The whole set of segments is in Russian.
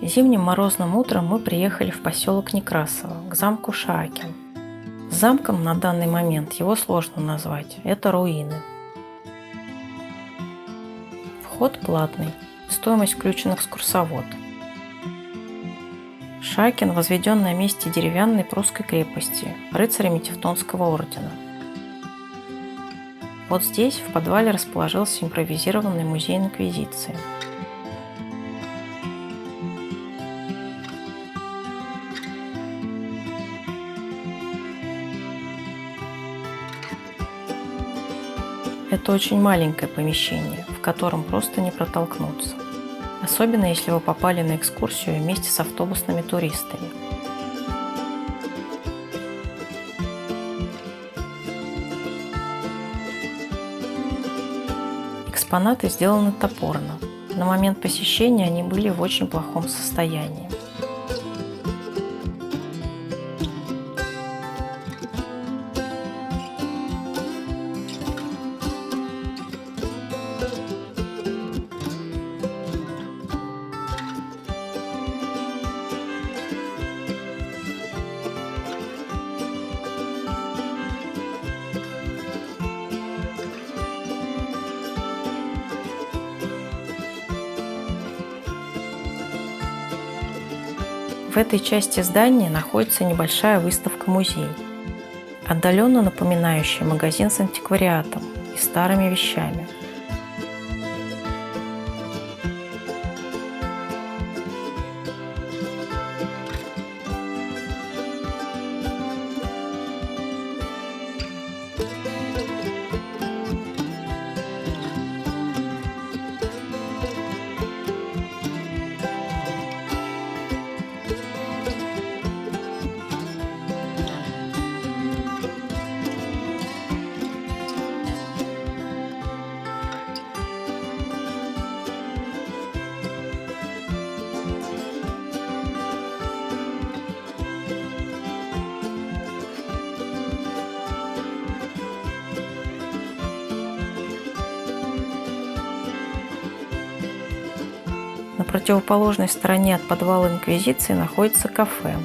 Зимним морозным утром мы приехали в поселок Некрасово, к замку Шаакин. Замком на данный момент его сложно назвать, это руины. Вход платный, стоимость включен экскурсовод. Шаакин возведен на месте деревянной прусской крепости рыцарями Тевтонского ордена. Вот здесь в подвале расположился импровизированный музей Инквизиции. Это очень маленькое помещение, в котором просто не протолкнуться. Особенно, если вы попали на экскурсию вместе с автобусными туристами. Экспонаты сделаны топорно. На момент посещения они были в очень плохом состоянии. В этой части здания находится небольшая выставка-музей, отдаленно напоминающая магазин с антиквариатом и старыми вещами. На противоположной стороне от подвала Инквизиции находится кафе.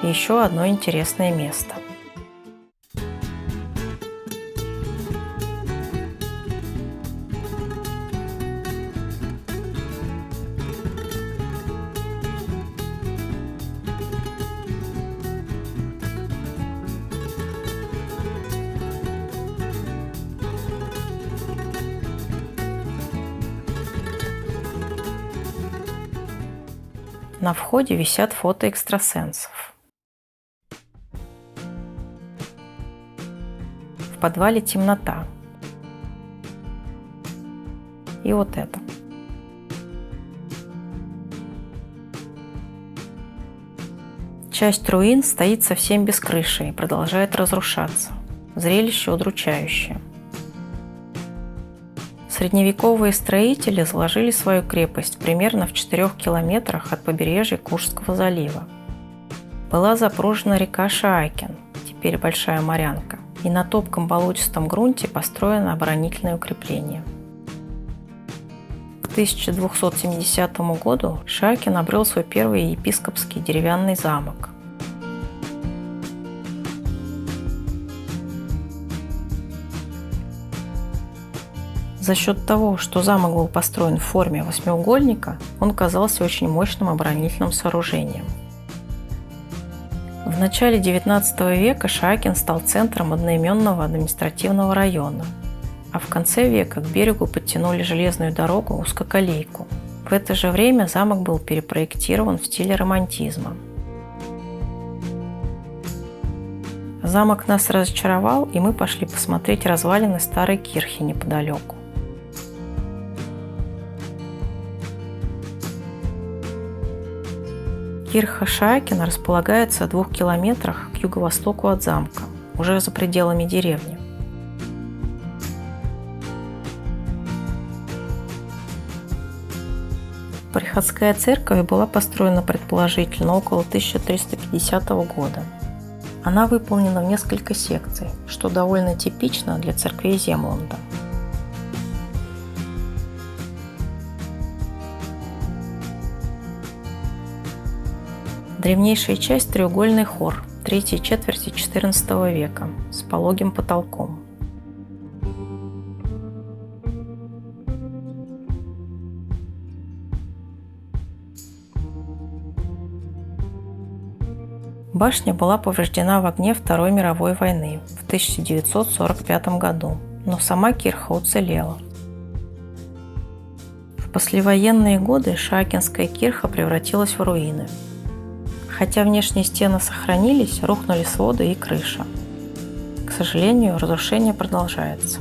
И еще одно интересное место. На входе висят фото экстрасенсов. В подвале темнота. И вот это. Часть руин стоит совсем без крыши и продолжает разрушаться. Зрелище удручающее. Средневековые строители заложили свою крепость примерно в 4 километрах от побережья Куршского залива. Была запружена река Шаакин, теперь Большая Морянка, и на топком болотистом грунте построено оборонительное укрепление. К 1270 году Шаакин обрел свой первый епископский деревянный замок. За счет того, что замок был построен в форме восьмиугольника, он казался очень мощным оборонительным сооружением. В начале XIX века Шаакин стал центром одноименного административного района, а в конце века к берегу подтянули железную дорогу узкоколейку. В это же время замок был перепроектирован в стиле романтизма. Замок нас разочаровал, и мы пошли посмотреть развалины старой кирхи неподалеку. Кирха Шаакина располагается в 2 километрах к юго-востоку от замка, уже за пределами деревни. Приходская церковь была построена предположительно около 1350 года. Она выполнена в несколько секций, что довольно типично для церквей Землунда. Древнейшая часть – треугольный хор третьей четверти XIV века с пологим потолком. Башня была повреждена в огне Второй мировой войны в 1945 году, но сама кирха уцелела. В послевоенные годы Шаакинская кирха превратилась в руины. Хотя внешние стены сохранились, рухнули своды и крыша. К сожалению, разрушение продолжается.